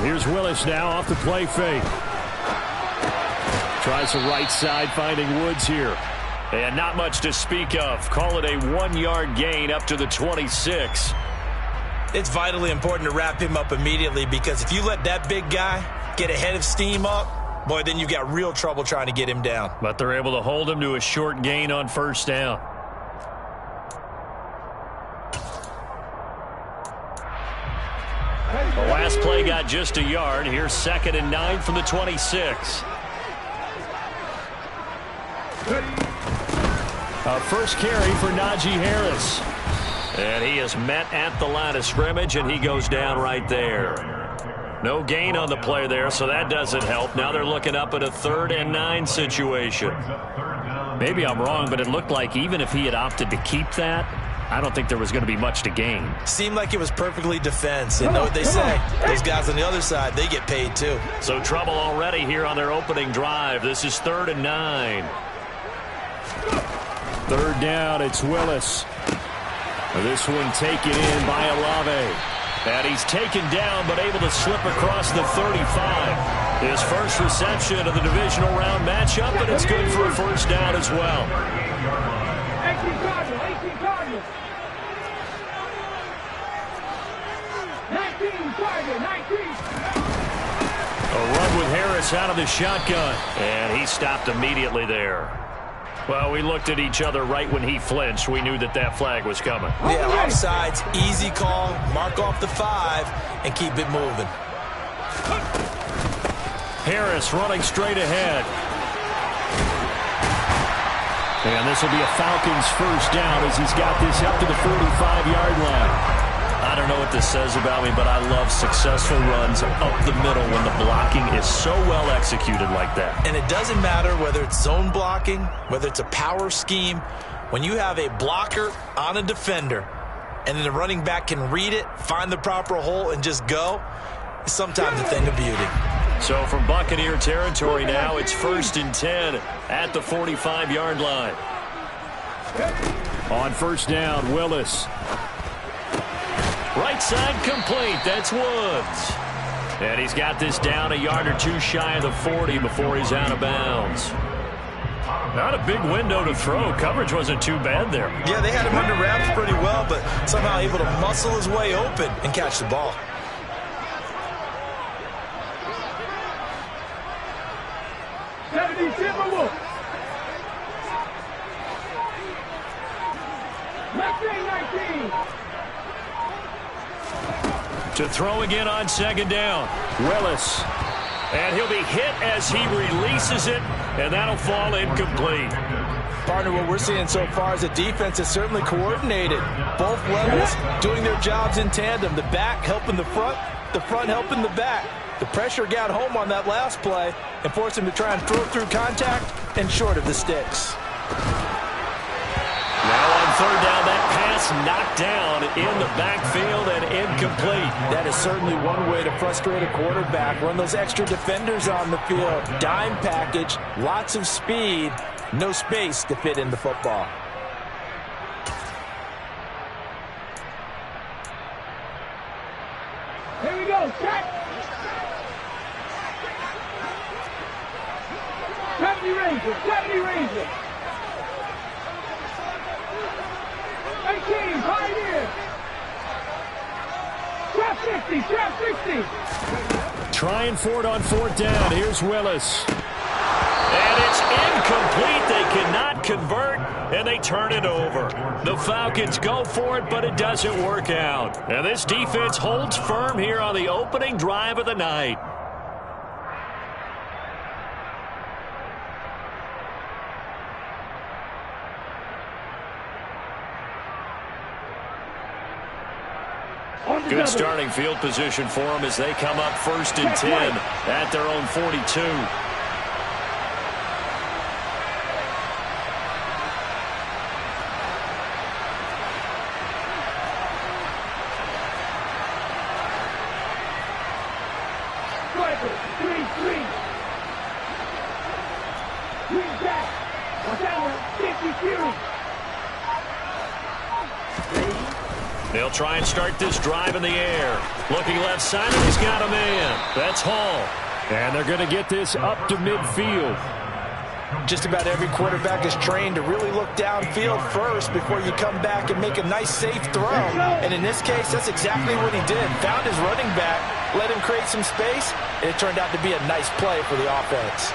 Here's Willis now off the play fake. Tries the right side, finding Woods here. And not much to speak of. Call it a 1-yard gain up to the 26. It's vitally important to wrap him up immediately, because if you let that big guy get ahead of steam up, boy, then you've got real trouble trying to get him down. But they're able to hold him to a short gain on first down. The last play got just a yard. Here's 2nd and 9 from the 26. A first carry for Najee Harris. And he is met at the line of scrimmage, and he goes down right there. No gain on the play there, so that doesn't help. Now they're looking up at a 3rd and 9 situation. Maybe I'm wrong, but it looked like even if he had opted to keep that, I don't think there was going to be much to gain. Seemed like it was perfectly defense. And know what they say, those guys on the other side, they get paid too. So trouble already here on their opening drive. This is 3rd and 9. 3rd down, it's Willis. This one taken in by Olave. And he's taken down but able to slip across the 35. His first reception of the divisional round matchup, and it's good for a first down as well. 18 Cardinals. 19 Cardinals. 19. A run with Harris out of the shotgun. And he stopped immediately there. Well, we looked at each other right when he flinched. We knew that that flag was coming. Yeah, offsides, easy call. Mark off the 5 and keep it moving. Harris running straight ahead. And this will be a Falcons first down as he's got this up to the 45-yard line. I don't know what this says about me, but I love successful runs up the middle when the blocking is so well executed like that. And it doesn't matter whether it's zone blocking, whether it's a power scheme. When you have a blocker on a defender and then the running back can read it, find the proper hole, and just go, it's sometimes a thing of beauty. So from Buccaneer territory now, it's 1st and 10 at the 45-yard line. On first down, Willis. Right side complete. That's Woods. And he's got this down a yard or two shy of the 40 before he's out of bounds. Not a big window to throw. Coverage wasn't too bad there. Yeah, they had him under wraps pretty well, but somehow able to muscle his way open and catch the ball. To throw again on 2nd down. Willis. And he'll be hit as he releases it, and that'll fall incomplete. Partner, what we're seeing so far is the defense is certainly coordinated. Both levels doing their jobs in tandem. The back helping the front helping the back. The pressure got home on that last play and forced him to try and throw through contact and short of the sticks. Now on 3rd down, that pass knocked down in the backfield and incomplete. That is certainly one way to frustrate a quarterback. Run those extra defenders on the field. Dime package, lots of speed, no space to fit in the football. Here we go, check. 70 Rangers. 18, Pioneer. Trap 60. Trying for it on 4th down. Here's Willis. And it's incomplete. They cannot convert, and they turn it over. The Falcons go for it, but it doesn't work out. And this defense holds firm here on the opening drive of the night. Good starting field position for them as they come up 1st and 10 at their own 42. They'll try and start this drive in the air. Looking left side, and he's got a man. That's Hall. And they're going to get this up to midfield. Just about every quarterback is trained to really look downfield first before you come back and make a nice, safe throw. And in this case, that's exactly what he did. Found his running back, let him create some space, and it turned out to be a nice play for the offense.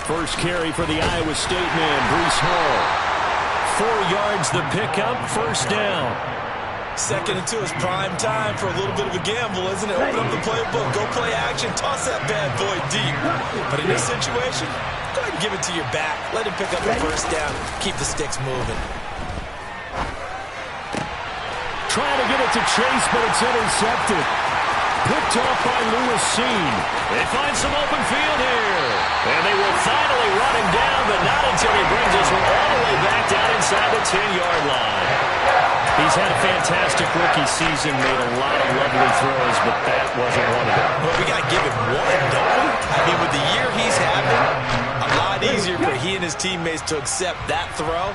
First carry for the Iowa State man, Breece Hall. 4 yards the pickup, first down. 2nd and 2 is prime time for a little bit of a gamble, isn't it? Open up the playbook, go play action, toss that bad boy deep. But in this situation, go ahead and give it to your back. Let him pick up the first down. Keep the sticks moving. Trying to get it to Chase, but it's intercepted. Picked off by Lewis Cine. They find some open field here. And they will finally run him down, but not until he brings us all the way back down inside the 10-yard line. He's had a fantastic rookie season, made a lot of lovely throws, but that wasn't one of them. Well, we got to give him one, don't we? I mean, with the year he's having, a lot easier for he and his teammates to accept that throw,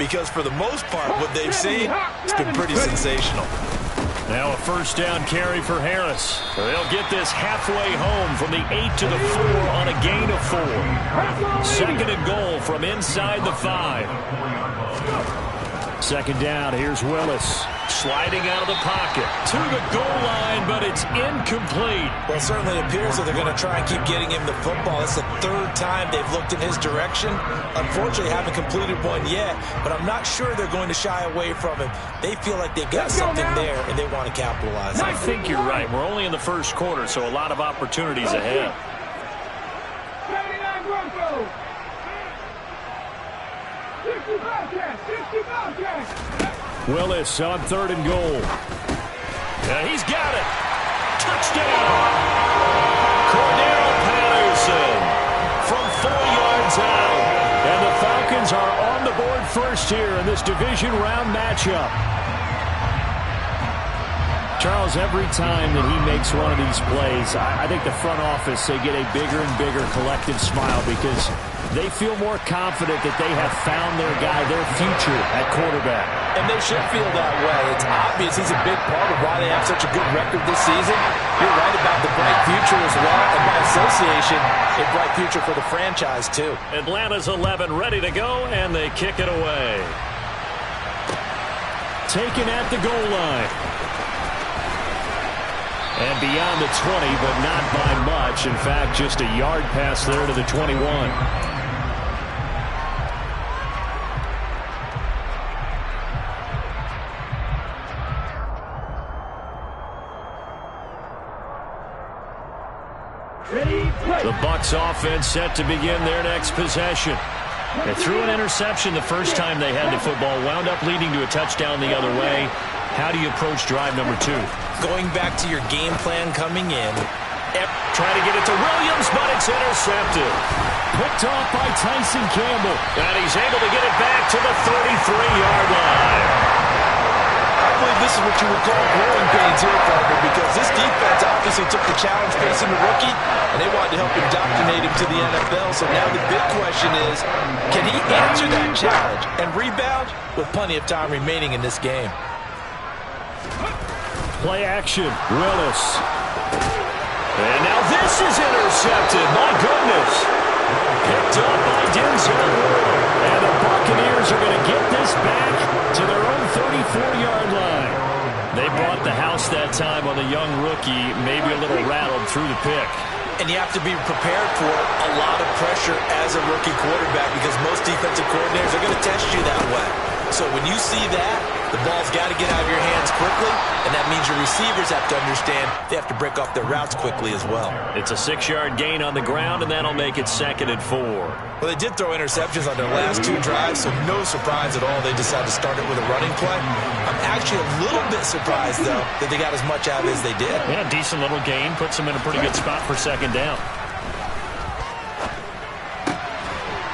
because for the most part, what they've seen, it's been pretty sensational. Now a first down carry for Harris. They'll get this halfway home from the 8 to the 4 on a gain of 4. 2nd and goal from inside the 5. 2nd down, here's Willis. Sliding out of the pocket to the goal line, but it's incomplete. Well, it certainly appears that they're going to try and keep getting him the football. It's the 3rd time they've looked in his direction. Unfortunately, haven't completed one yet, but I'm not sure they're going to shy away from him. They feel like they've got something there, and they want to capitalize on it. I think you're right. We're only in the first quarter, so a lot of opportunities ahead. 79 Broncos. 65 catch, 65 catch. Willis on 3rd and goal. Yeah, he's got it. Touchdown. Cordell Patterson from 4 yards out. And the Falcons are on the board first here in this division round matchup. Charles, every time that he makes one of these plays, I think the front office, they get a bigger and bigger collective smile because they feel more confident that they have found their guy, their future at quarterback. And they should feel that way. It's obvious he's a big part of why they have such a good record this season. You're right about the bright future as well, and by association, a bright future for the franchise too. Atlanta's 11 ready to go, and they kick it away. Taken at the goal line. And beyond the 20, but not by much. In fact, just a yard pass there to the 21. The Bucs offense set to begin their next possession. They threw an interception the first time they had the football, wound up leading to a touchdown the other way. How do you approach drive number 2? Going back to your game plan coming in. Trying to get it to Williams, but it's intercepted. Picked off by Tyson Campbell. And he's able to get it back to the 33-yard line. I believe this is what you would call growing pains here, Parker, because this defense obviously took the challenge facing the rookie, and they wanted to help indoctrinate him to the NFL. So now the big question is, can he answer that challenge and rebound with plenty of time remaining in this game? Play action, Willis. And now this is intercepted. My goodness. Picked up by Denzel Ward. And the Buccaneers are going to get this back to their own 34-yard line. They brought the house that time on the young rookie, maybe a little rattled through the pick. And you have to be prepared for a lot of pressure as a rookie quarterback because most defensive coordinators are going to test you that way. So when you see that, the ball's got to get out of your hands quickly, and that means your receivers have to understand they have to break off their routes quickly as well. It's a 6-yard gain on the ground, and that'll make it 2nd and 4. Well, they did throw interceptions on their last 2 drives, so no surprise at all they decided to start it with a running play. I'm actually a little bit surprised, though, that they got as much out of it as they did. Yeah, decent little gain. Puts them in a pretty good spot for 2nd down.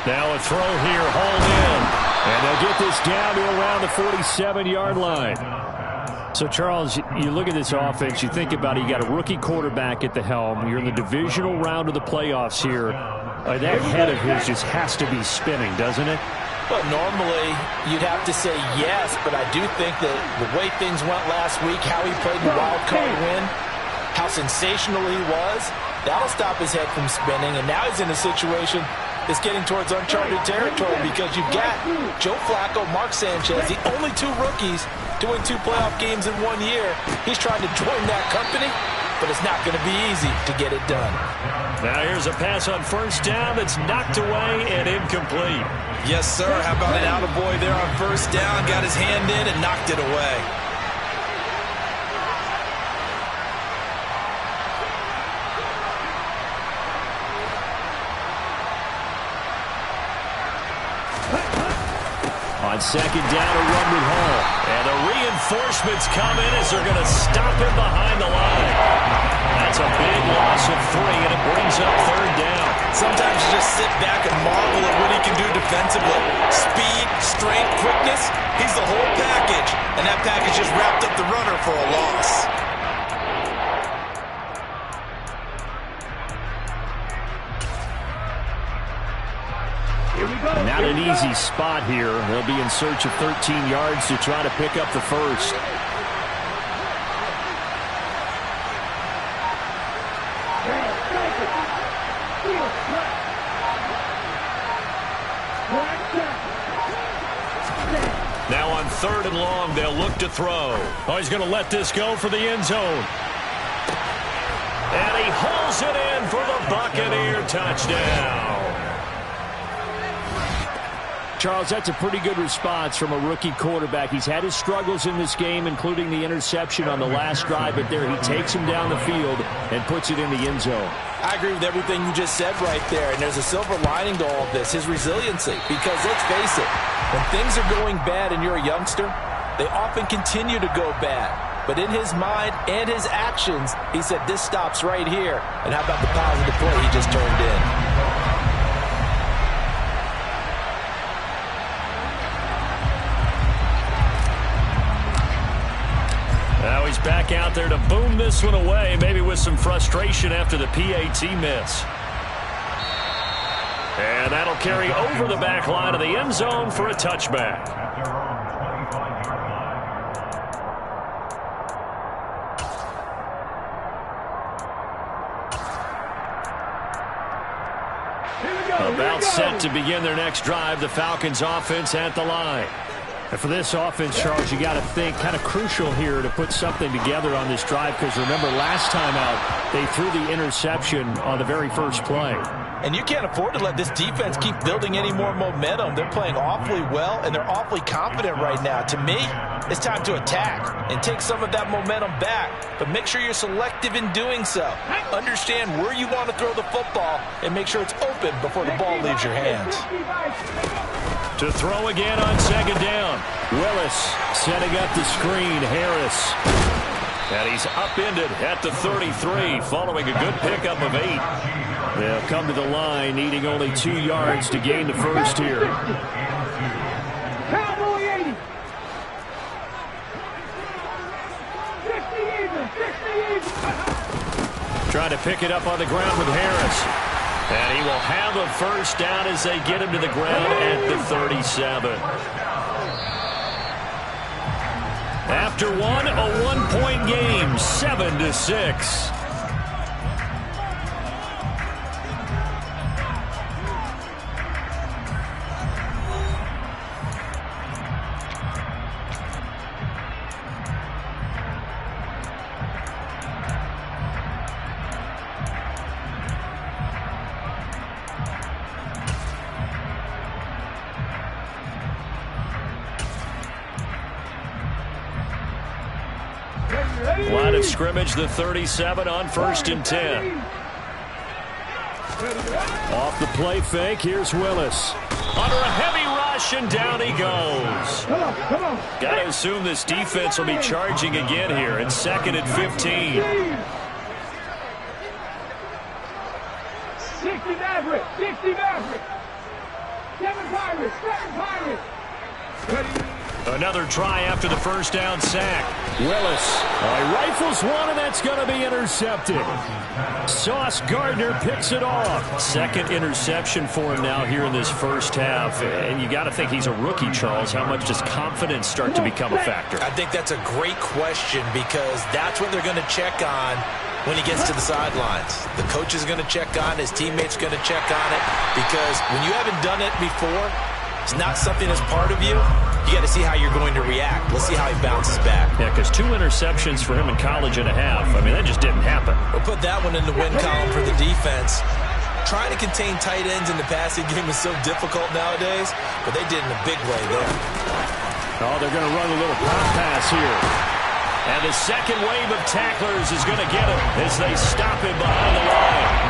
Now a throw here, hauled in. And they'll get this down to around the 47-yard line. So, Charles, you look at this offense, you think about it, you got a rookie quarterback at the helm. You're in the divisional round of the playoffs here. That head of his just has to be spinning, doesn't it? Well, normally you'd have to say yes, but I do think that the way things went last week, how he played in the wild card win, how sensational he was, that'll stop his head from spinning. And now he's in a situation that's getting towards uncharted territory because you've got Joe Flacco, Mark Sanchez, the only two rookies to win 2 playoff games in 1 year. He's trying to join that company, but it's not going to be easy to get it done. Now here's a pass on first down that's knocked away and incomplete. Yes, sir. How about an attaboy there on first down? Got his hand in and knocked it away. On second down, a run with Hall. And the reinforcements come in as they're going to stop him behind the line. That's a big loss of 3, and it brings up third down. Sometimes you just sit back and marvel at what he can do defensively. Speed, strength, quickness, he's the whole package. And that package just wrapped up the runner for a loss. Not an easy spot here. They'll be in search of 13 yards to try to pick up the first. Now on 3rd and long, they'll look to throw. Oh, he's going to let this go for the end zone. And he hauls it in for the Buccaneer touchdown. Charles, that's a pretty good response from a rookie quarterback. He's had his struggles in this game, including the interception on the last drive, but there he takes him down the field and puts it in the end zone. I agree with everything you just said right there, and there's a silver lining to all of this, his resiliency. Because let's face it, when things are going bad and you're a youngster, they often continue to go bad. But in his mind and his actions, he said, this stops right here. And how about the positive play he just turned in? Now he's back out there to boom this one away, maybe with some frustration after the PAT miss. And that'll carry over the back line of the end zone for a touchback. About set to begin their next drive, the Falcons offense at the line. And for this offense, Charles, you got to think kind of crucial here to put something together on this drive because remember last time out they threw the interception on the very first play. And you can't afford to let this defense keep building any more momentum. They're playing awfully well, and they're awfully confident right now. To me, it's time to attack and take some of that momentum back, but make sure you're selective in doing so. Understand where you want to throw the football and make sure it's open before the ball leaves your hands. To throw again on second down. Willis setting up the screen. Harris. And he's upended at the 33 following a good pickup of 8. They'll come to the line needing only 2 yards to gain the first here. Cowboy 80. 60 even. 60 even. Trying to pick it up on the ground with Harris. And he will have a first down as they get him to the ground at the 37. After one, a one-point game, 7-6. Line of scrimmage, the 37 on 1st and 10. Off the play fake, here's Willis. Under a heavy rush, and down he goes. Come on. Got to assume this defense will be charging again here in 2nd and 15. 60 Maverick. 60 Maverick. 7 Pirates. 7 Pirates. Ready. Another try after the first down sack. Willis rifles one, and that's going to be intercepted. Sauce Gardner picks it off. Second interception for him now here in this first half. And you got to think he's a rookie, Charles. How much does confidence start to become a factor? I think that's a great question because that's what they're going to check on when he gets to the sidelines. The coach is going to check on, his teammates are going to check on it, because when you haven't done it before, it's not something that's part of you. You got to see how you're going to react. Let's see how he bounces back. Yeah, because 2 interceptions for him in college and a half. I mean, that just didn't happen. We'll put that one in the win column for the defense. Trying to contain tight ends in the passing game is so difficult nowadays, but they did in a big way there. Oh, they're going to run a little pop pass here. And the second wave of tacklers is going to get him as they stop him behind the line.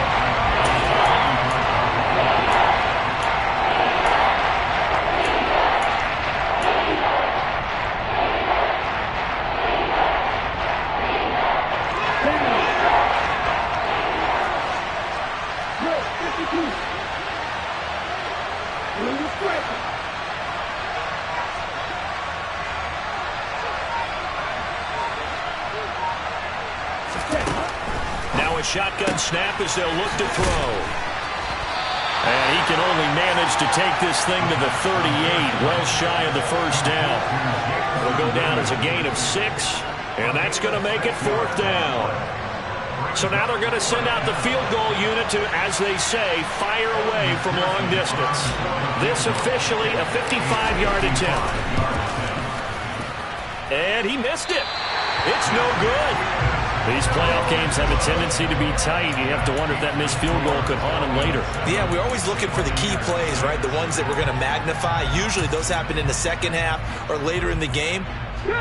Now a shotgun snap as they'll look to throw. And he can only manage to take this thing to the 38, well shy of the first down. It'll go down as a gain of 6, and that's going to make it 4th down. So now they're going to send out the field goal unit to, as they say, fire away from long distance. This officially a 55-yard attempt. And he missed it. It's no good. These playoff games have a tendency to be tight. You have to wonder if that missed field goal could haunt him later. Yeah, we're always looking for the key plays, right? The ones that we're going to magnify. Usually those happen in the second half or later in the game.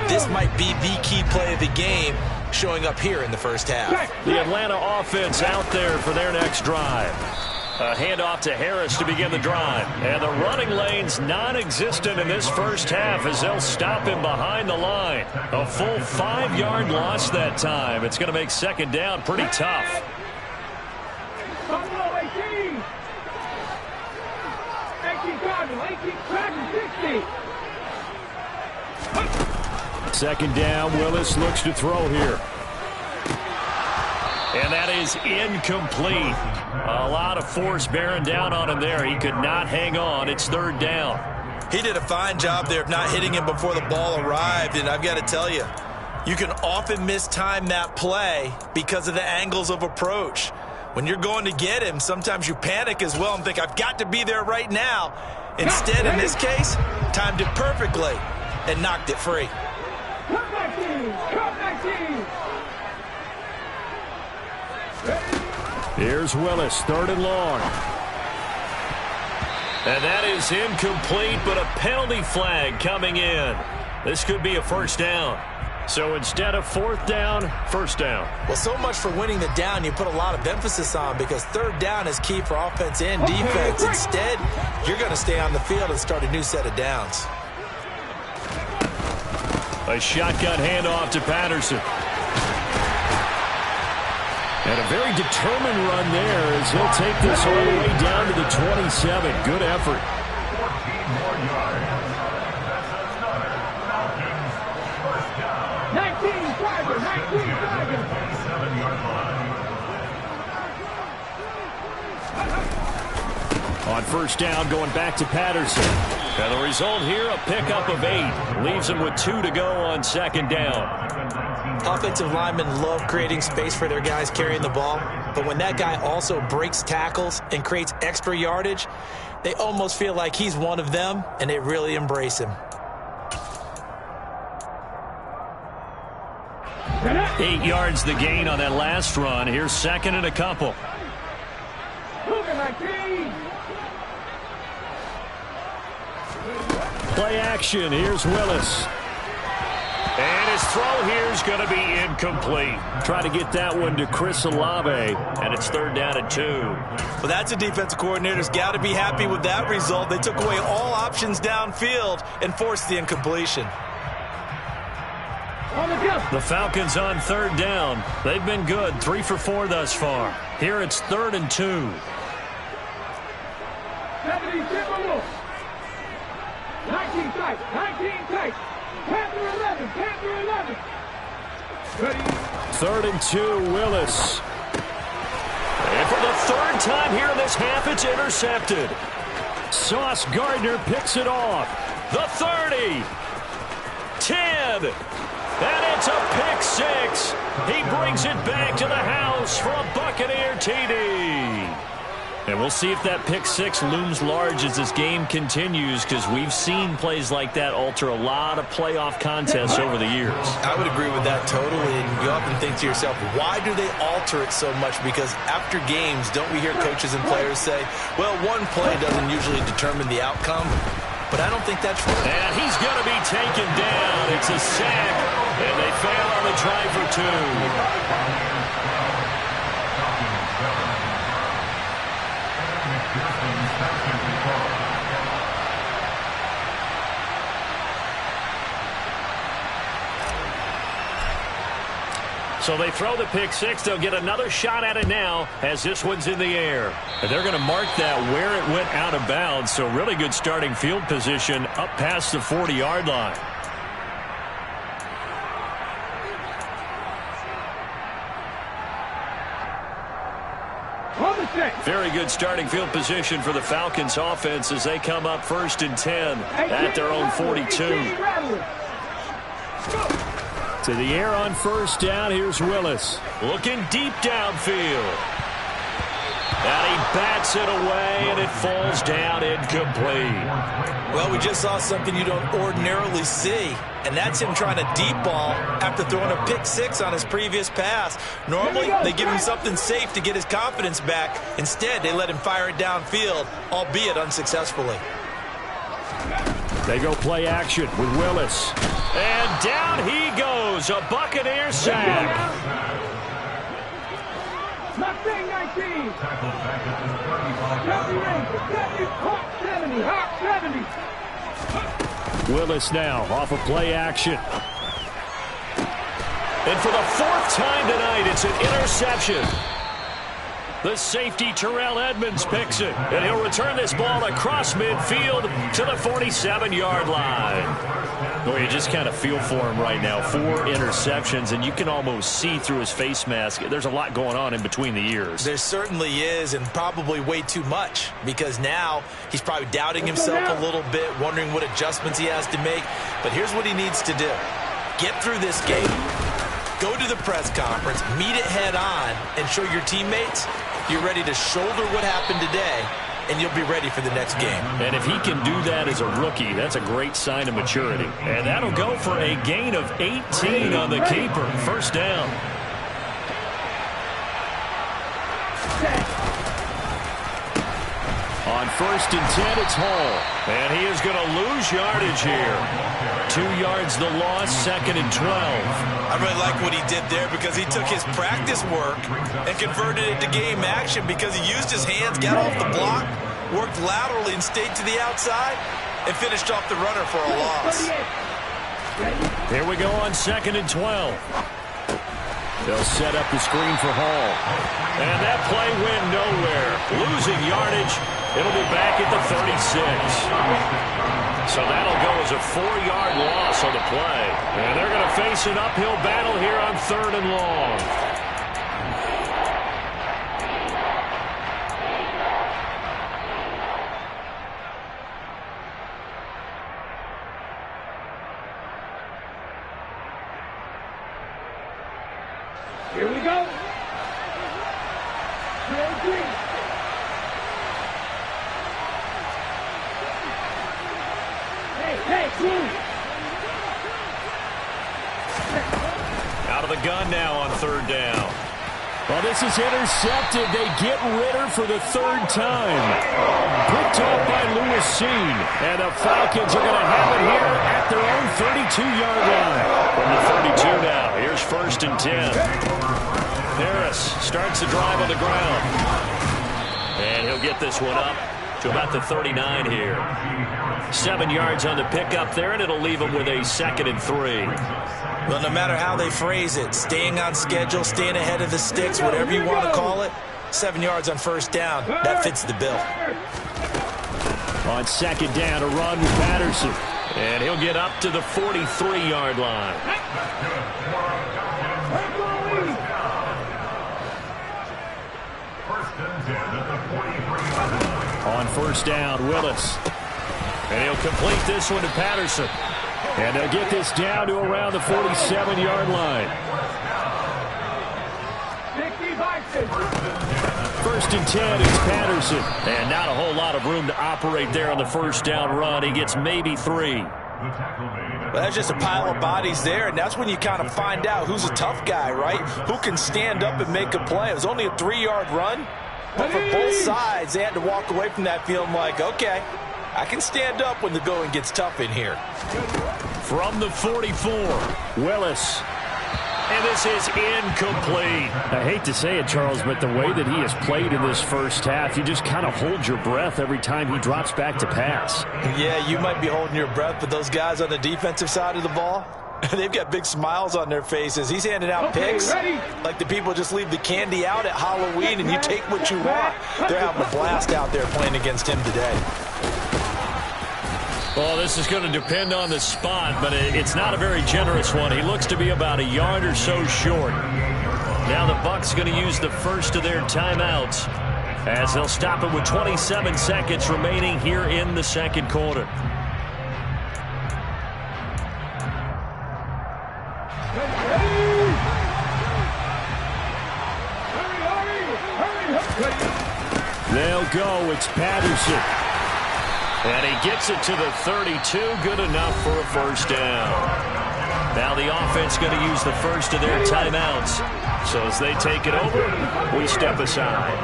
This might be the key play of the game showing up here in the first half. The Atlanta offense out there for their next drive. A handoff to Harris to begin the drive. And the running lane's non-existent in this first half as they'll stop him behind the line. A full 5-yard loss that time. It's going to make second down pretty tough. 2nd down, Willis looks to throw here. And that is incomplete. A lot of force bearing down on him there. He could not hang on. It's 3rd down. He did a fine job there of not hitting him before the ball arrived. And I've got to tell you, you can often mistime that play because of the angles of approach. When you're going to get him, sometimes you panic as well and think, I've got to be there right now. Instead, in this case, timed it perfectly and knocked it free. Here's Willis, 3rd and long. And that is incomplete, but a penalty flag coming in. This could be a 1st down. So instead of 4th down, 1st down. Well, so much for winning the down you put a lot of emphasis on, because 3rd down is key for offense and defense. Instead, you're going to stay on the field and start a new set of downs. A shotgun handoff to Patterson. And a very determined run there as he'll take this all the way down to the 27. Good effort. On 1st down, going back to Patterson. And the result here, a pickup of 8. Leaves him with 2 to go on 2nd down. Offensive linemen love creating space for their guys carrying the ball, but when that guy also breaks tackles and creates extra yardage, they almost feel like he's one of them, and they really embrace him. 8 yards the gain on that last run. Here's 2nd and a couple. Play action. Here's Willis. And his throw here is going to be incomplete. Try to get that one to Chris Olave. And it's 3rd down and 2. Well, that's a defensive coordinator's got to be happy with that result. They took away all options downfield and forced the incompletion. The Falcons on 3rd down. They've been good, 3 for 4 thus far. Here it's 3rd and 2. 19 tight. 19 tight. Panther 11. Panther 11. Ready? 3rd and 2, Willis. And for the 3rd time here in this half, it's intercepted. Sauce Gardner picks it off. The 30. 10. And it's a pick 6. He brings it back to the house for a Buccaneer TD. And we'll see if that pick 6 looms large as this game continues, because we've seen plays like that alter a lot of playoff contests over the years. I would agree with that totally. And you often think to yourself, why do they alter it so much? Because after games, don't we hear coaches and players say, well, one play doesn't usually determine the outcome? But I don't think that's true. And he's going to be taken down. It's a sack, and they fail on the try for 2. So they throw the pick 6. They'll get another shot at it now as this one's in the air. And they're going to mark that where it went out of bounds. So really good starting field position up past the 40-yard line. Very good starting field position for the Falcons offense as they come up 1st and 10 at their own 42. To the air on 1st down. Here's Willis. Looking deep downfield. And he bats it away, and it falls down incomplete. Well, we just saw something you don't ordinarily see, and that's him trying to deep ball after throwing a pick 6 on his previous pass. Normally, they give him something safe to get his confidence back. Instead, they let him fire it downfield, albeit unsuccessfully. They go play action with Willis. And down he goes, a Buccaneer sack. Mustang 19. Hawk 70. Hawk 70. Willis now off of play action. And for the 4th time tonight, it's an interception. The safety, Terrell Edmonds, picks it. And he'll return this ball across midfield to the 47-yard line. Boy, you just kind of feel for him right now. 4 interceptions, and you can almost see through his face mask. There's a lot going on in between the ears. There certainly is, and probably way too much, because now he's probably doubting himself a little bit, wondering what adjustments he has to make. But here's what he needs to do. Get through this game, go to the press conference, meet it head on, and show your teammates you're ready to shoulder what happened today, and you'll be ready for the next game. And if he can do that as a rookie, that's a great sign of maturity. And that'll go for a gain of 18 on the keeper. 1st down. On 1st and 10, it's Hall. And he is going to lose yardage here. 2 yards the loss, 2nd and 12. I really like what he did there because he took his practice work and converted it to game action because he used his hands, got off the block, worked laterally and stayed to the outside, and finished off the runner for a loss. Here we go on 2nd and 12. They'll set up the screen for Hall. And that play went nowhere. Losing yardage. It'll be back at the 36. So that'll go as a 4-yard loss on the play. And they're going to face an uphill battle here on 3rd and long. Here we go. 3. Hey, move. Out of the gun now on 3rd down. Well, this is intercepted. They get Ritter for the 3rd time. Picked off by Lewis Cine. And the Falcons are going to have it here at their own 32-yard line. From the 32 now, here's 1st and 10. Harris starts the drive on the ground. And he'll get this one up to about the 39 here. 7 yards on the pickup there, and it'll leave him with a 2nd and 3. Well, no matter how they phrase it, staying on schedule, staying ahead of the sticks, whatever you want to call it, 7 yards on 1st down, that fits the bill. On second down, a run with Patterson. And he'll get up to the 43-yard line. On first down, Willis. And he'll complete this one to Patterson. And they'll get this down to around the 47-yard line. 1st and 10, it's Patterson. And not a whole lot of room to operate there on the first down run. He gets maybe 3. Well, that's just a pile of bodies there, and that's when you kind of find out who's a tough guy, right? Who can stand up and make a play. It was only a 3-yard run, but for both sides, they had to walk away from that feeling like, okay, I can stand up when the going gets tough in here. From the 44, Willis. And this is incomplete. I hate to say it, Charles, but the way that he has played in this first half, you just kind of hold your breath every time he drops back to pass. Yeah, you might be holding your breath, but those guys on the defensive side of the ball, they've got big smiles on their faces. He's handing out picks like the people just leave the candy out at Halloween and you take what you want. They're having a blast out there playing against him today. Well, this is going to depend on the spot, but it's not a very generous one. He looks to be about a yard or so short. Now the Bucs going to use the first of their timeouts as they'll stop it with 27 seconds remaining here in the second quarter. They'll go. It's Patterson. And he gets it to the 32. Good enough for a first down. Now the offense going to use the first of their timeouts. So as they take it over, we step aside.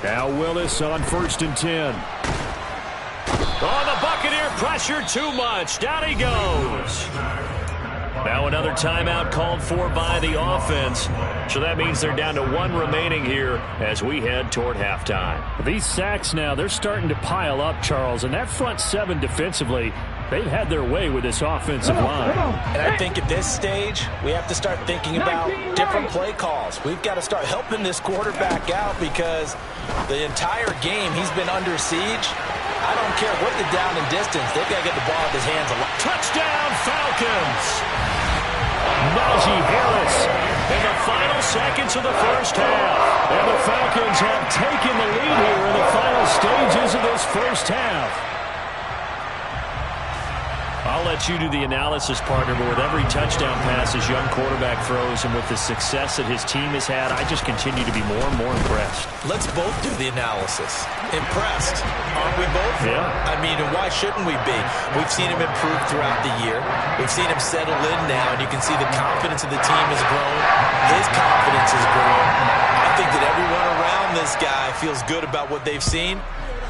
Now Willis on 1st and 10. Oh, the Buccaneer pressure too much. Down he goes. Now another timeout called for by the offense. So that means they're down to 1 remaining here as we head toward halftime. These sacks now, they're starting to pile up, Charles. And that front 7 defensively, they've had their way with this offensive line. And I think at this stage, we have to start thinking about different play calls. We've got to start helping this quarterback out because the entire game he's been under siege. I don't care what the down and distance. They've got to get the ball out of his hands a lot. Touchdown, Falcons! Najee Harris in the final seconds of the first half. And the Falcons have taken the lead here in the final stages of this first half. I'll let you do the analysis, partner, but with every touchdown pass his young quarterback throws and with the success that his team has had, I just continue to be more and more impressed. Let's both do the analysis. Impressed, aren't we both? Yeah. I mean, and why shouldn't we be? We've seen him improve throughout the year. We've seen him settle in now, and you can see the confidence of the team has grown. His confidence has grown. I think that everyone around this guy feels good about what they've seen.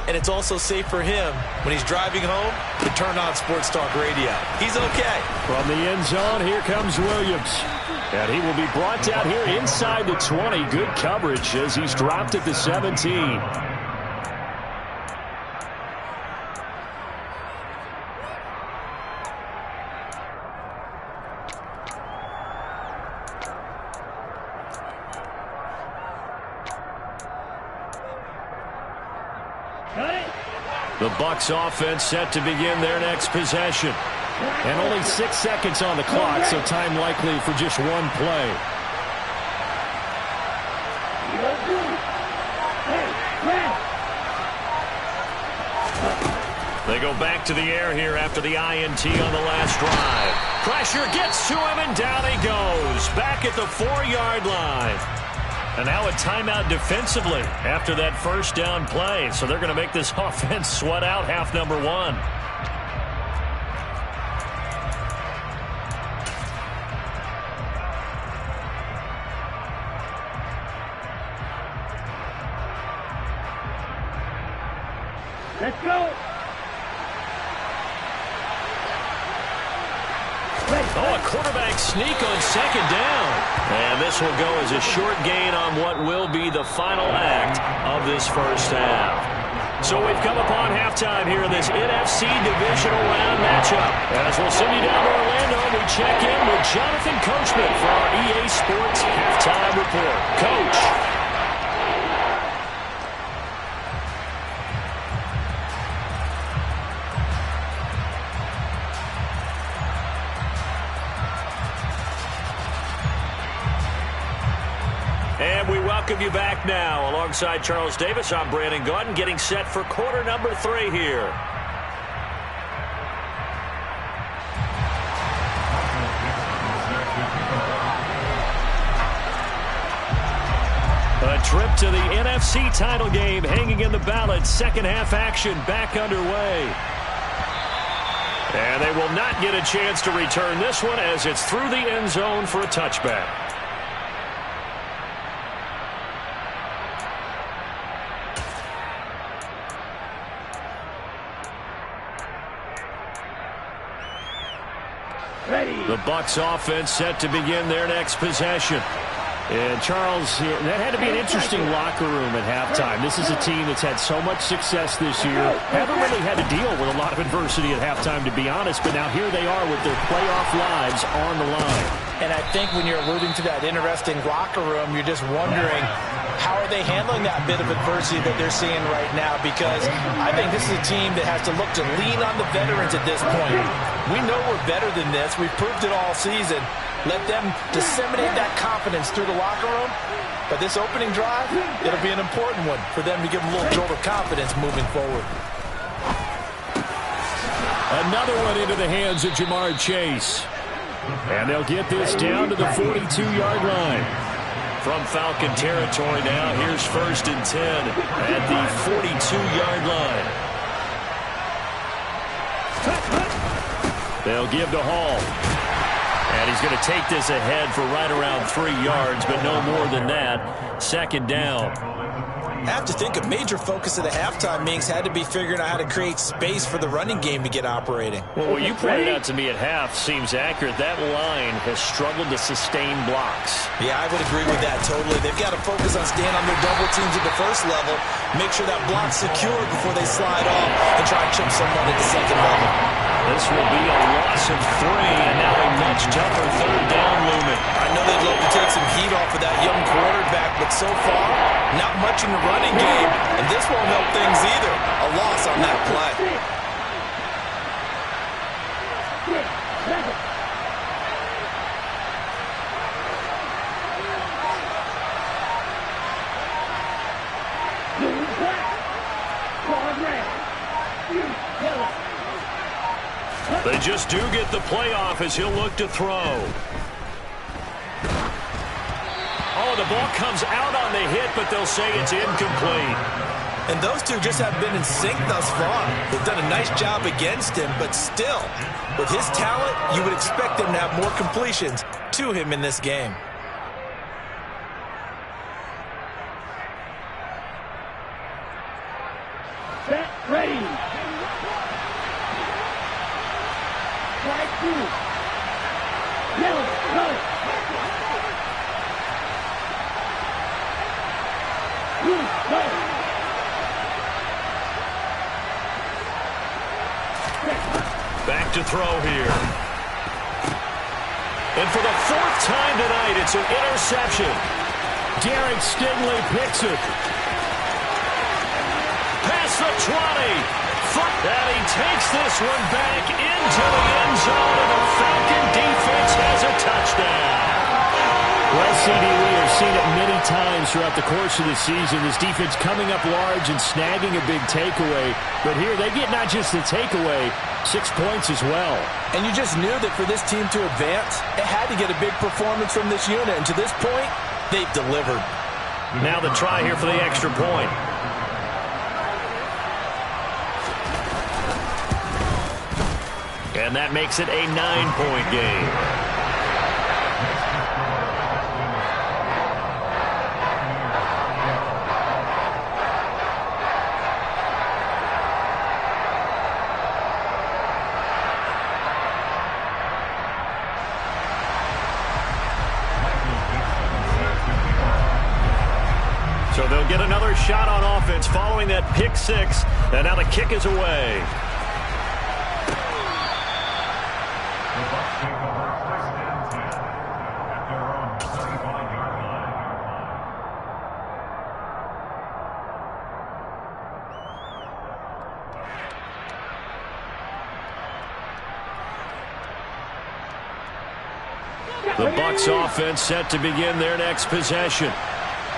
And it's also safe for him when he's driving home to turn on Sports Talk Radio. He's okay. From the end zone, here comes Williams. And he will be brought down here inside the 20. Good coverage as he's dropped at the 17. The Bucs offense set to begin their next possession. And only 6 seconds on the clock, so time likely for just one play. They go back to the air here after the INT on the last drive. Pressure gets to him, and down he goes. Back at the 4-yard line. And now a timeout defensively after that first down play. So they're going to make this offense sweat out half number 1. Let's go. Oh, a quarterback sneak on second down. And this will go as a short gain on what will be the final act of this first half. So we've come upon halftime here in this NFC Divisional Round matchup. As we'll send you down to Orlando, we check in with Jonathan Coachman for our EA Sports Halftime Report. Coach. And we welcome you back now. Alongside Charles Davis, I'm Brandon Gaudin, getting set for quarter number 3 here. A trip to the NFC title game hanging in the balance. Second half action back underway. And they will not get a chance to return this one as it's through the end zone for a touchback. The Bucs offense set to begin their next possession. And Charles, that had to be an interesting locker room at halftime. This is a team that's had so much success this year. Haven't really had to deal with a lot of adversity at halftime, to be honest. But now here they are with their playoff lives on the line. And I think when you're alluding to that interesting locker room, you're just wondering, how are they handling that bit of adversity that they're seeing right now? Because I think this is a team that has to look to lean on the veterans at this point. We know we're better than this. We've proved it all season. Let them disseminate that confidence through the locker room. But this opening drive, it'll be an important one for them to give them a little jolt of confidence moving forward. Another one into the hands of Jamar Chase. And they'll get this down to the 42-yard line. From Falcon territory now, here's 1st and 10 at the 42-yard line. They'll give to Hall. And he's going to take this ahead for right around 3 yards, but no more than that. 2nd down. I have to think a major focus of the halftime meetings had to be figuring out how to create space for the running game to get operating. Well, what you pointed out to me at half seems accurate. That line has struggled to sustain blocks. Yeah, I would agree with that totally. They've got to focus on staying on their double teams at the first level, make sure that block's secured before they slide off and try and chip someone at the second level. This will be a loss of 3, and now a much tougher 3rd down looming. I know they'd love to take some heat off of that young quarterback, but so far, not much in the running game, and this won't help things either. A loss on that play. They just do get the playoff as he'll look to throw. Oh, the ball comes out on the hit, but they'll say it's incomplete. And those two just have been in sync thus far. They've done a nice job against him, but still, with his talent, you would expect them to have more completions to him in this game. Set, ready. Strike 2. Yellow, go. Blue, go. Back to throw here. And for the 4th time tonight, it's an interception. Derek Stingley picks it. Past the 20. And he takes this one back into the end zone, and the Falcon defense has a touchdown. Well, CD, we have seen it many times throughout the course of the season. This defense coming up large and snagging a big takeaway. But here they get not just the takeaway, 6 points as well. And you just knew that for this team to advance, it had to get a big performance from this unit. And to this point, they've delivered. Now the try here for the extra point. And that makes it a 9-point game. So they'll get another shot on offense following that pick 6. And now the kick is away. The Bucs offense set to begin their next possession.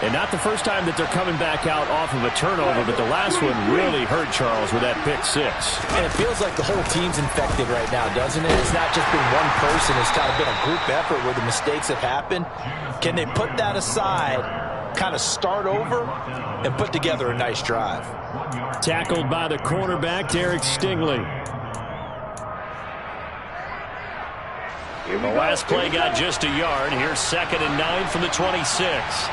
And not the first time that they're coming back out off of a turnover, but the last one really hurt Charles with that pick six. And it feels like the whole team's infected right now, doesn't it? It's not just been one person. It's kind of been a group effort where the mistakes have happened. Can they put that aside, kind of start over, and put together a nice drive? Tackled by the cornerback, Derek Stingley. The last play got just a yard. Here's 2nd and 9 from the 26.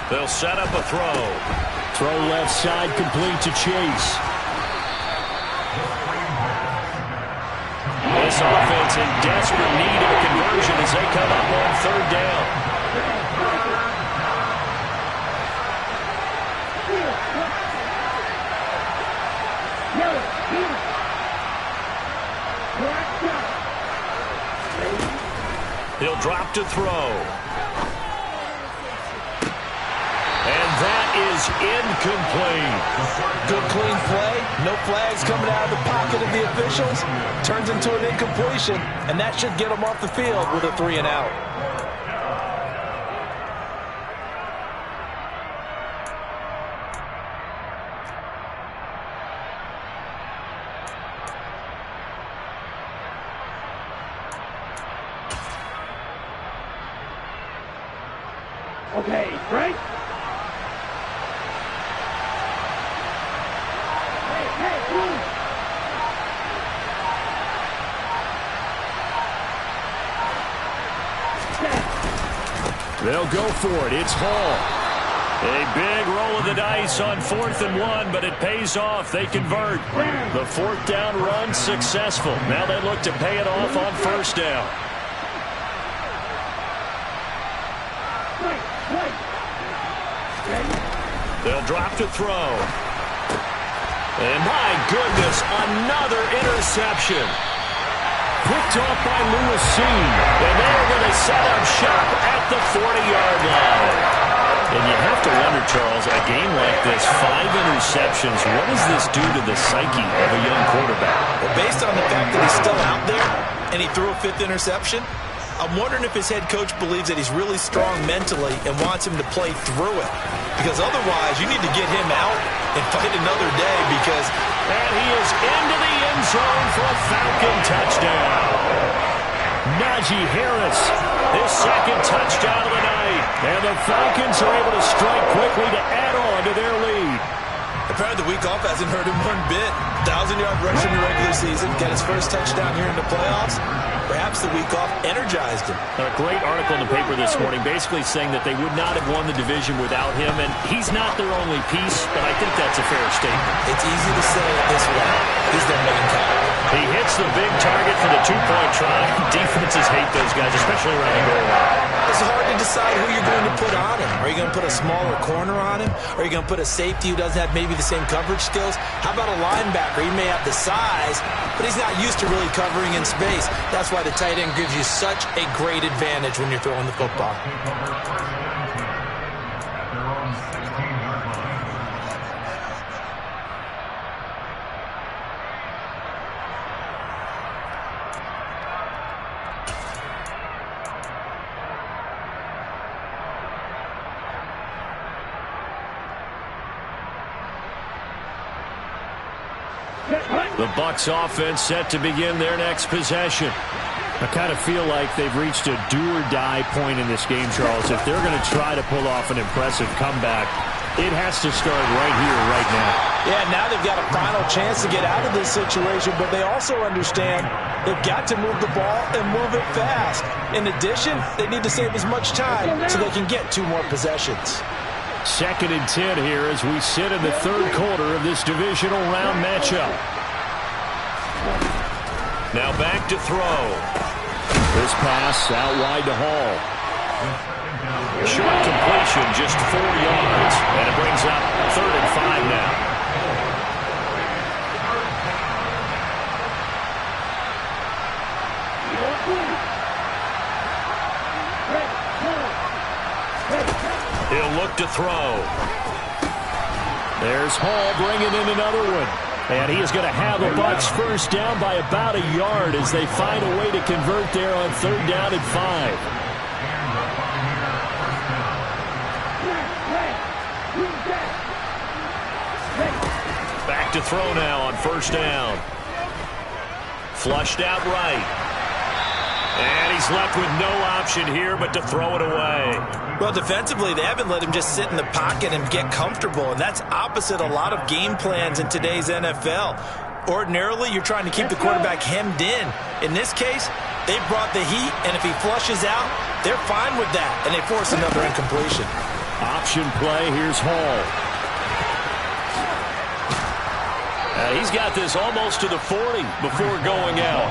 They'll set up a throw. Throw left side, complete to Chase. This offense in desperate need of a conversion as they come up on 3rd down. He'll drop to throw. And that is incomplete. Good clean play. No flags coming out of the pocket of the officials. Turns into an incompletion, and that should get them off the field with a 3 and out. Okay, right? Hey, move. They'll go for it. It's Hall. A big roll of the dice on 4th and 1, but it pays off. They convert. The 4th down run successful. Now they look to pay it off on 1st down. They'll drop to throw. And my goodness, another interception. Picked off by Lewis Cine. And they're going to set up shop at the 40-yard line. And you have to wonder, Charles, a game like this, 5 interceptions, what does this do to the psyche of a young quarterback? Well, based on the fact that he's still out there and he threw a 5th interception, I'm wondering if his head coach believes that he's really strong mentally and wants him to play through it. Because otherwise, you need to get him out and fight another day because... And he is into the end zone for a Falcon touchdown. Najee Harris, his 2nd touchdown of the night. And the Falcons are able to strike quickly to add on to their lead. Apparently the week off hasn't hurt him one bit. 1,000-yard rush in the regular season, get his first touchdown here in the playoffs. Perhaps the week off energized him. A great article in the paper this morning basically saying that they would not have won the division without him, and he's not their only piece, but I think that's a fair statement. It's easy to say it this way. He's their main guy. He hits the big target for the 2-point try. Defenses hate those guys, especially around the goal line. It's hard to decide who you're going to put on him. Are you going to put a smaller corner on him? Are you going to put a safety who doesn't have maybe the same coverage skills? How about a linebacker? He may have the size, but he's not used to really covering in space. That's why the tight end gives you such a great advantage when you're throwing the football. The Bucs offense set to begin their next possession. I kind of feel like they've reached a do-or-die point in this game, Charles. If they're going to try to pull off an impressive comeback, it has to start right here, right now. Yeah, now they've got a final chance to get out of this situation, but they also understand they've got to move the ball and move it fast. In addition, they need to save as much time so they can get 2 more possessions. 2nd and 10 here as we sit in the 3rd quarter of this divisional round matchup. Now back to throw. This pass out wide to Hall. Short completion, just 4 yards. And it brings up 3rd and 5 now. He'll look to throw. There's Hall bringing in another one. And he is going to have the Bucs first down by about a yard as they find a way to convert there on 3rd down and 5. Back to throw now on 1st down. Flushed out right. And he's left with no option here but to throw it away. Well, defensively, they haven't let him just sit in the pocket and get comfortable, and that's opposite a lot of game plans in today's NFL. Ordinarily, you're trying to keep the quarterback hemmed in. In this case, they brought the heat, and if he flushes out, they're fine with that, and they force another incompletion. Option play, here's Hall. He's got this almost to the 40 before going out.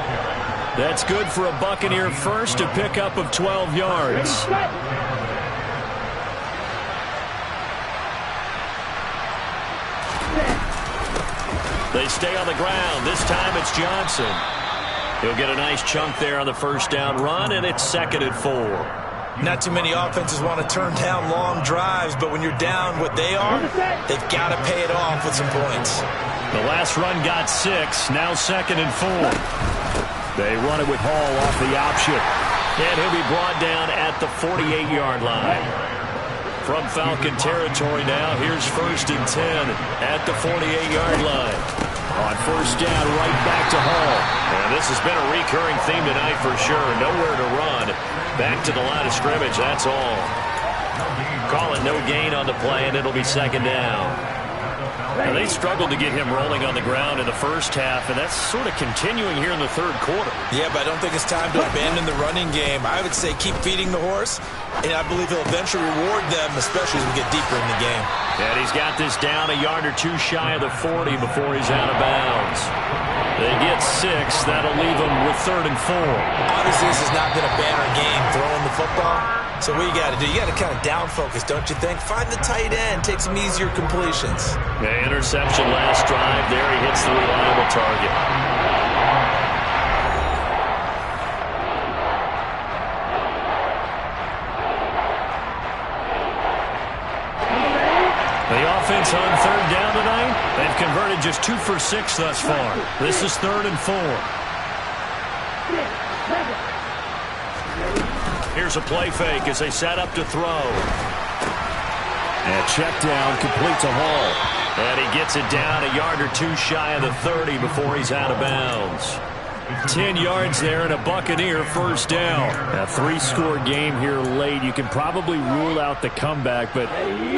That's good for a Buccaneer first, a pickup of 12 yards. They stay on the ground. This time it's Johnson. He'll get a nice chunk there on the 1st down run, and it's 2nd and 4. Not too many offenses want to turn down long drives, but when you're down what they are, they've got to pay it off with some points. The last run got 6, now 2nd and 4. They run it with Hall off the option. And he'll be brought down at the 48-yard line. From Falcon territory now, here's 1st and 10 at the 48-yard line. On 1st down, right back to Hall. And this has been a recurring theme tonight for sure. Nowhere to run. Back to the line of scrimmage, that's all. Call it no gain on the play, and it'll be 2nd down. Now, they struggled to get him rolling on the ground in the first half, and that's sort of continuing here in the 3rd quarter. Yeah, but I don't think it's time to abandon the running game. I would say keep feeding the horse, and I believe he'll eventually reward them, especially as we get deeper in the game. And he's got this down a yard or 2 shy of the 40 before he's out of bounds. They get 6. That'll leave them with 3rd and 4. Obviously, this has not been a banner game throwing the football. So what you got to do, you got to kind of down focus, don't you think? Find the tight end, take some easier completions. The interception last drive. There he hits the reliable target. The offense on 3rd down tonight, they've converted just 2 for 6 thus far. This is 3rd and 4. Here's a play fake as they set up to throw. And check down, complete to Hall. And he gets it down a yard or 2 shy of the 30 before he's out of bounds. 10 yards there and a Buccaneer 1st down. A 3-score game here late. You can probably rule out the comeback, but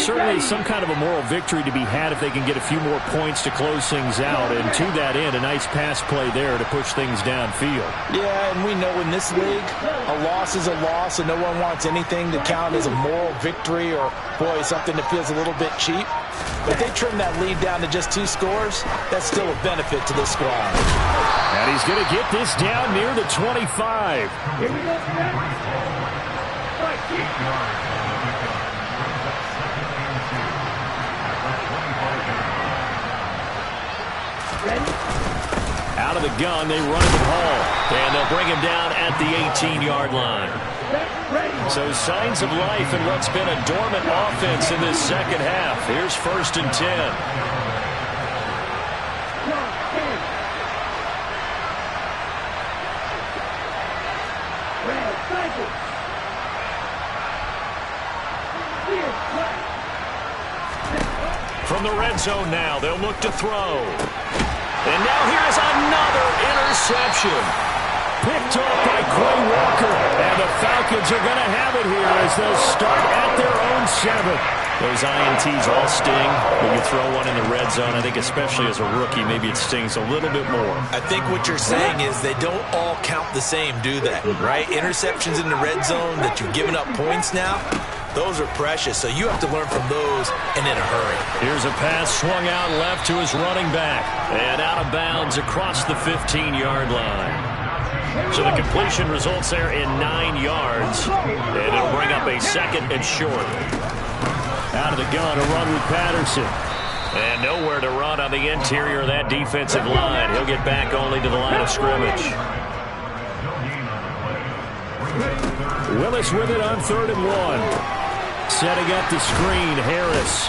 certainly some kind of a moral victory to be had if they can get a few more points to close things out. And to that end, a nice pass play there to push things downfield. Yeah, and we know in this league, a loss is a loss, and no one wants anything to count as a moral victory or, boy, something that feels a little bit cheap. But they trim that lead down to just 2 scores. That's still a benefit to this squad. And he's going to get this down near the 25. Here we go. Out of the gun, they run it with Hall. And they'll bring him down at the 18-yard line. So signs of life in what's been a dormant offense in this 2nd half. Here's 1st and 10. From the red zone now, they'll look to throw. And now here's another interception. Picked off by Quay Walker. And the Falcons are going to have it here as they'll start at their own 7. Those INTs all sting when you throw one in the red zone. I think especially as a rookie, maybe it stings a little bit more. I think what you're saying is they don't all count the same, do they? Right? Interceptions in the red zone that you've given up points now, those are precious. So you have to learn from those and in a hurry. Here's a pass swung out left to his running back. And out of bounds across the 15-yard line. So the completion results there in 9 yards. And it'll bring up a 2nd and short. Out of the gun, a run with Patterson. And nowhere to run on the interior of that defensive line. He'll get back only to the line of scrimmage. Willis with it on 3rd and 1. Setting up the screen, Harris.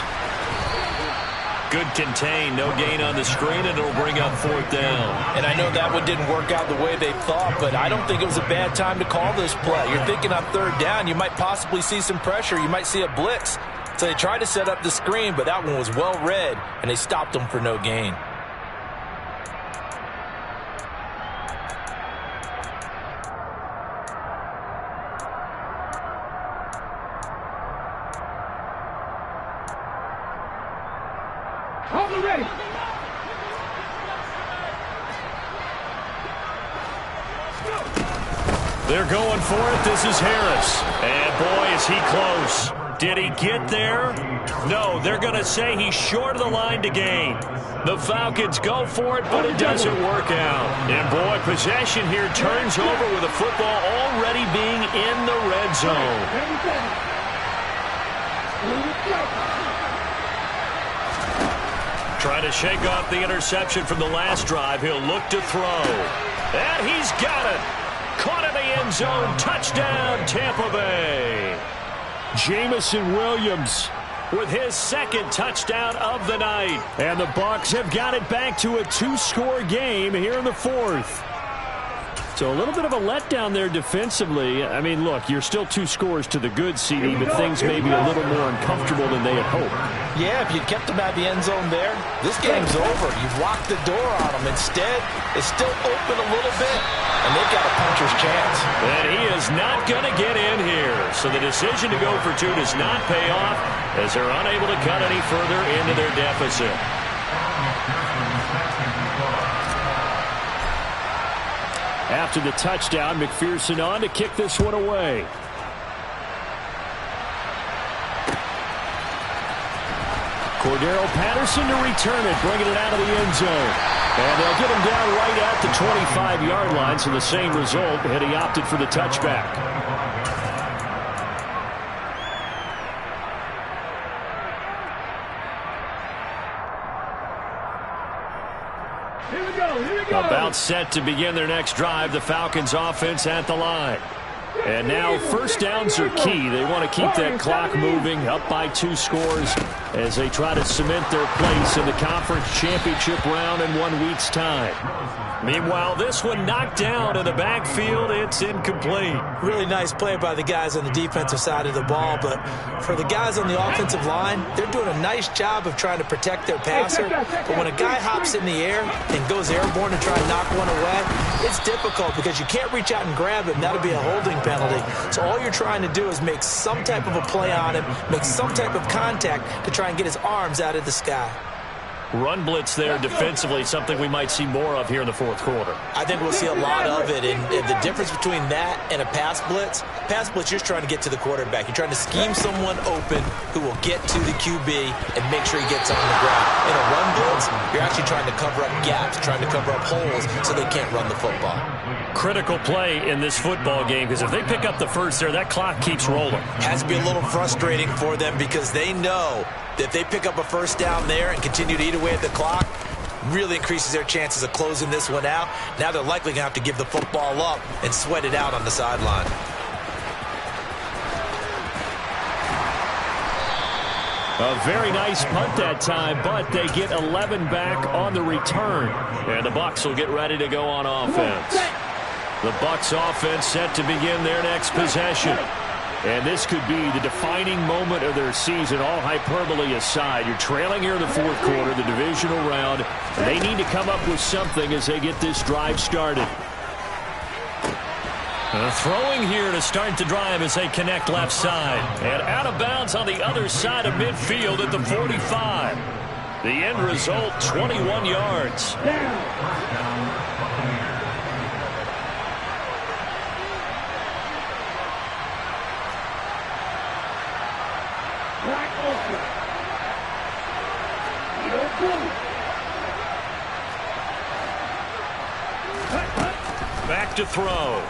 Good contain, no gain on the screen, and it'll bring up 4th down. And I know that one didn't work out the way they thought, but I don't think it was a bad time to call this play. You're thinking on 3rd down, you might possibly see some pressure. You might see a blitz. So they tried to set up the screen, but that one was well read, and they stopped them for no gain. Hold ready. They're going for it. This is Harris. And boy, is he close. Did he get there? No, they're going to say he's short of the line to gain. The Falcons go for it, but it doesn't work out. And boy, possession here turns over with the football already being in the red zone. Trying to shake off the interception from the last drive. He'll look to throw. And he's got it. Caught in the end zone. Touchdown, Tampa Bay. Jameson Williams with his 2nd touchdown of the night. And the Bucs have got it back to a 2-score game here in the 4th. So a little bit of a letdown there defensively. I mean, look, you're still 2 scores to the good, CD, but things may be a little more uncomfortable than they had hoped. Yeah, if you'd kept them at the end zone there, this game's over. You've locked the door on them. Instead, it's still open a little bit, and they've got a puncher's chance. And he is not going to get in here. So the decision to go for 2 does not pay off as they're unable to cut any further into their deficit. After the touchdown, McPherson on to kick this one away. Cordero Patterson to return it, bringing it out of the end zone. And they'll get him down right at the 25-yard line, so the same result, and he opted for the touchback. Here we go, here we go. About set to begin their next drive, the Falcons offense at the line. And now 1st downs are key. They want to keep that clock moving, up by 2 scores as they try to cement their place in the conference championship round in 1 week's time. Meanwhile, this one knocked down in the backfield. It's incomplete. Really nice play by the guys on the defensive side of the ball, but for the guys on the offensive line, they're doing a nice job of trying to protect their passer. But when a guy hops in the air and goes airborne and try to knock one away, it's difficult because you can't reach out and grab him. That'll be a holding penalty. So all you're trying to do is make some type of a play on him, make some type of contact to try and get his arms out of the sky. Run blitz there defensively, something we might see more of here in the 4th quarter. I think we'll see a lot of it, and the difference between that and a pass blitz, you're trying to get to the quarterback. You're trying to scheme someone open who will get to the QB and make sure he gets on the ground. In a run blitz, you're actually trying to cover up gaps, trying to cover up holes so they can't run the football. Critical play in this football game because if they pick up the first there, that clock keeps rolling. Has to be a little frustrating for them because they know that if they pick up a 1st down there and continue to eat away at the clock, really increases their chances of closing this one out. Now they're likely going to have to give the football up and sweat it out on the sideline. A very nice punt that time, but they get 11 back on the return. And the Bucs will get ready to go on offense. The Bucs offense set to begin their next possession. And this could be the defining moment of their season, all hyperbole aside. You're trailing here in the 4th quarter, the divisional round. They need to come up with something as they get this drive started. Throwing here to start the drive as they connect left side. And out of bounds on the other side of midfield at the 45. The end result, 21 yards. Back to throw.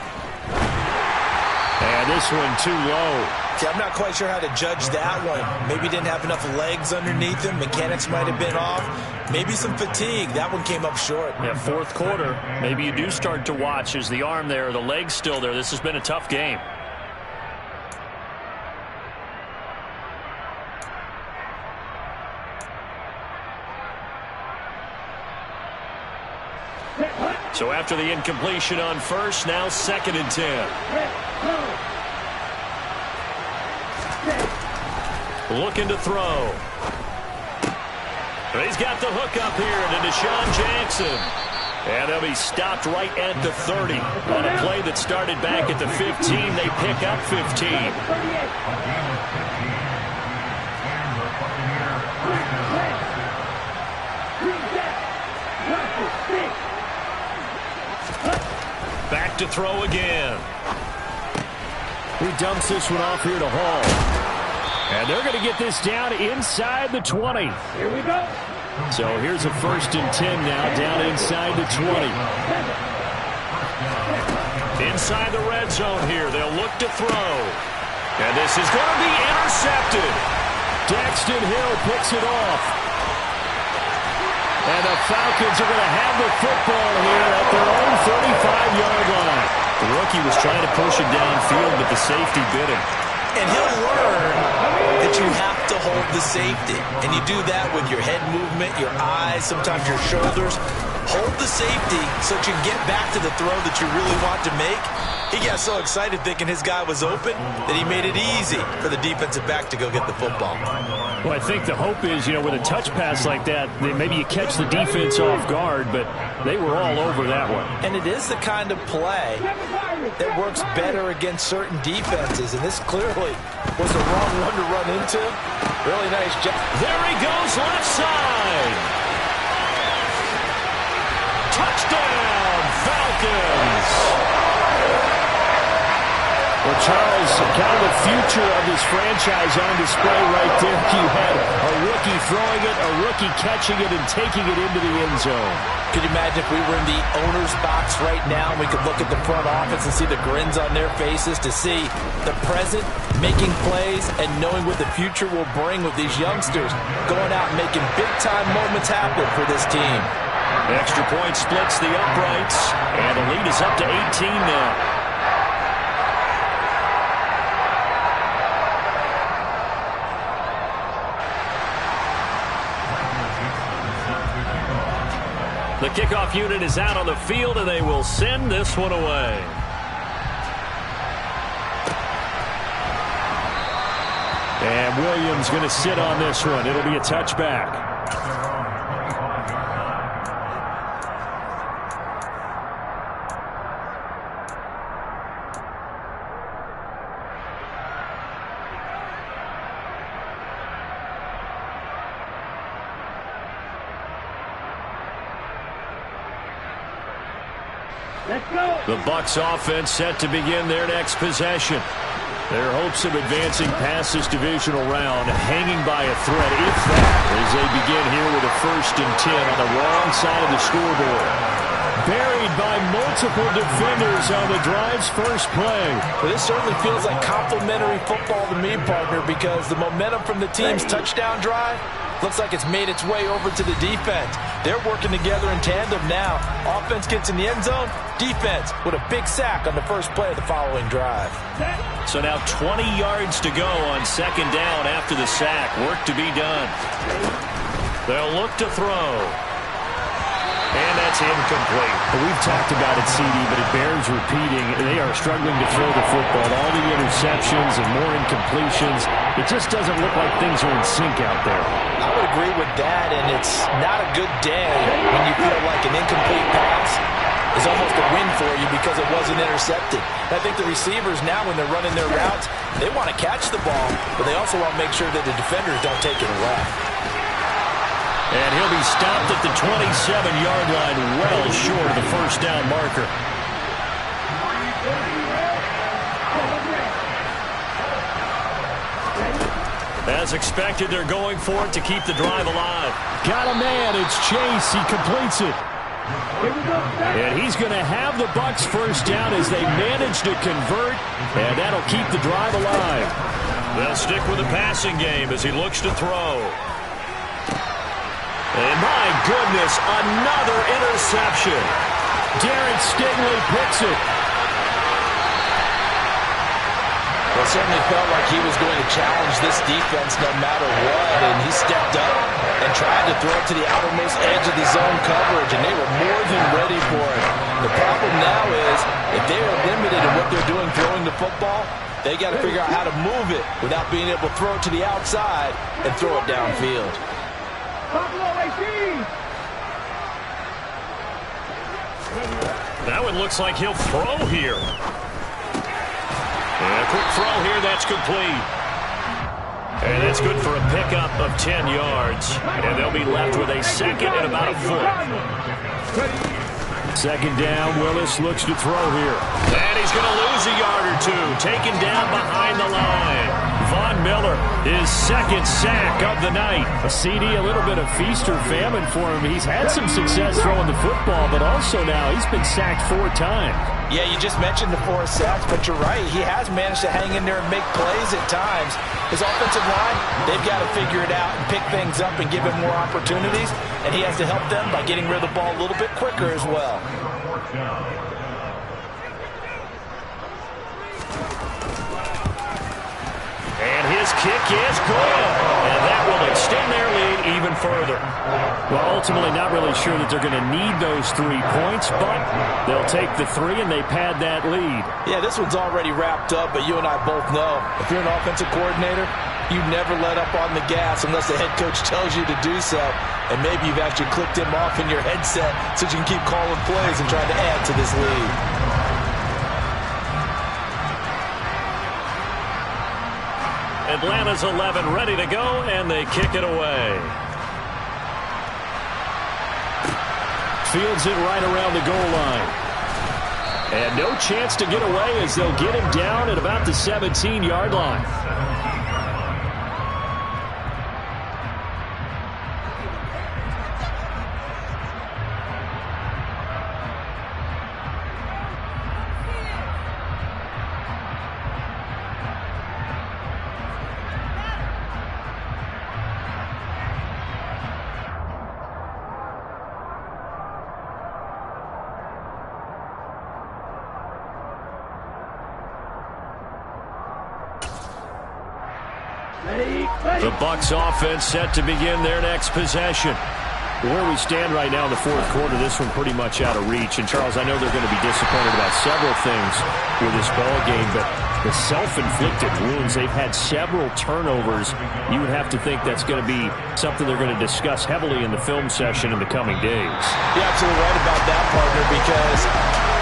And this one too low. See, I'm not quite sure how to judge that one. Maybe didn't have enough legs underneath him. Mechanics might have been off. Maybe some fatigue. That one came up short. Yeah, 4th quarter. Maybe you do start to watch as the arm there, the leg's still there. This has been a tough game. So after the incompletion on first, now 2nd and 10. Looking to throw. He's got the hook up here to Deshaun Jackson. And they'll be stopped right at the 30. On a play that started back at the 15, they pick up 15. Back to throw again. He dumps this one off here to Hall. And they're going to get this down inside the 20. Here we go. So here's a 1st and 10 now, down inside the 20. Inside the red zone here, they'll look to throw. And this is going to be intercepted. Daxton Hill picks it off. And the Falcons are going to have the football here at their own 35-yard line. The rookie was trying to push it downfield, but the safety bit him. And he'll learn that you have to hold the safety. And you do that with your head movement, your eyes, sometimes your shoulders. Hold the safety so that you can get back to the throw that you really want to make. He got so excited thinking his guy was open that he made it easy for the defensive back to go get the football. Well, I think the hope is, with a touch pass like that maybe you catch the defense off guard, but they were all over that one. And it is the kind of play that works better against certain defenses, and this clearly was the wrong one to run into. Really nice job. There he goes, left side. Touchdown, Falcons. Well, Charles, kind of the future of this franchise on display right there. You had a rookie throwing it, a rookie catching it, and taking it into the end zone. Could you imagine if we were in the owner's box right now and we could look at the front office and see the grins on their faces to see the present making plays and knowing what the future will bring with these youngsters going out and making big-time moments happen for this team. The extra point splits the uprights, and the lead is up to 18 now. The kickoff unit is out on the field, and they will send this one away. And Williams going to sit on this one. It'll be a touchback. Let's go. The Bucs offense set to begin their next possession. Their hopes of advancing past this divisional round hanging by a thread, if that, as they begin here with a 1st and 10 on the wrong side of the scoreboard. Buried by multiple defenders on the drive's first play. Well, this certainly feels like complimentary football to me, partner, because the momentum from the team's touchdown drive looks like it's made its way over to the defense. They're working together in tandem now. Offense gets in the end zone. Defense with a big sack on the first play of the following drive. So now 20 yards to go on 2nd down after the sack. Work to be done. They'll look to throw. And that's incomplete. Well, we've talked about it, CD, but it bears repeating. They are struggling to throw the football. All the interceptions and more incompletions. It just doesn't look like things are in sync out there. I would agree with that, and it's not a good day when you feel like an incomplete pass is almost a win for you because it wasn't intercepted. I think the receivers now, when they're running their routes, they want to catch the ball, but they also want to make sure that the defenders don't take it away. And he'll be stopped at the 27-yard line, well short of the 1st down marker. As expected, they're going for it to keep the drive alive. Got a man. It's Chase. He completes it. And he's going to have the Bucs 1st down as they manage to convert, and that'll keep the drive alive. They'll stick with the passing game as he looks to throw. And my goodness, another interception. Darren Stingley picks it. Well, it certainly felt like he was going to challenge this defense no matter what, and he stepped up and tried to throw it to the outermost edge of the zone coverage, and they were more than ready for football, they got to figure out how to move it without being able to throw it to the outside and throw it downfield. Buffalo 18. That one looks like he'll throw here. And a quick throw here, that's complete. And that's good for a pickup of 10 yards. And they'll be left with a second and about a foot. Second down, Willis looks to throw here. And he's going to lose a yard or two. Taken down behind the line. Von Miller, his second sack of the night. A CD, a little bit of feast or famine for him. He's had some success throwing the football, but also now he's been sacked 4 times. Yeah, you just mentioned the 4 sacks, but you're right. He has managed to hang in there and make plays at times. His offensive line, they've got to figure it out and pick things up and give him more opportunities, and he has to help them by getting rid of the ball a little bit quicker as well. And his kick is good. And that will extend their lead even further. Well, ultimately not really sure that they're going to need those 3 points, but they'll take the 3 and they pad that lead. Yeah, this one's already wrapped up, but you and I both know if you're an offensive coordinator, you never let up on the gas unless the head coach tells you to do so. And maybe you've actually clicked him off in your headset so you can keep calling plays and trying to add to this lead. Atlanta's 11 ready to go, and they kick it away. Fields it right around the goal line. And no chance to get away as they'll get him down at about the 17-yard line. The Bucs offense set to begin their next possession. Where we stand right now in the 4th quarter, this one pretty much out of reach. And, Charles, I know they're going to be disappointed about several things with this ball game, but the self-inflicted wounds, they've had several turnovers. You would have to think that's going to be something they're going to discuss heavily in the film session in the coming days. You're absolutely right about that, partner, because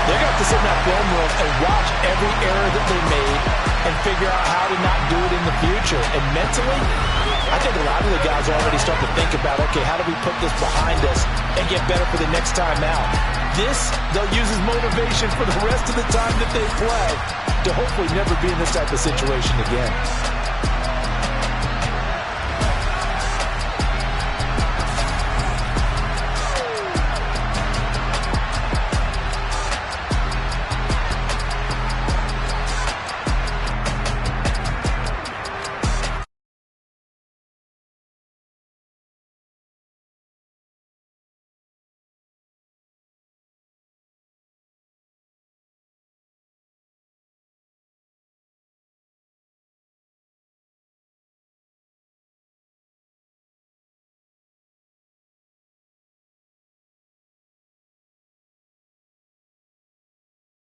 they're going to have to sit in that film room and watch every error that they made and figure out how to not do it in the future. And mentally, I think a lot of the guys already start to think about, okay, how do we put this behind us and get better for the next time out? This, they'll use as motivation for the rest of the time that they play to hopefully never be in this type of situation again.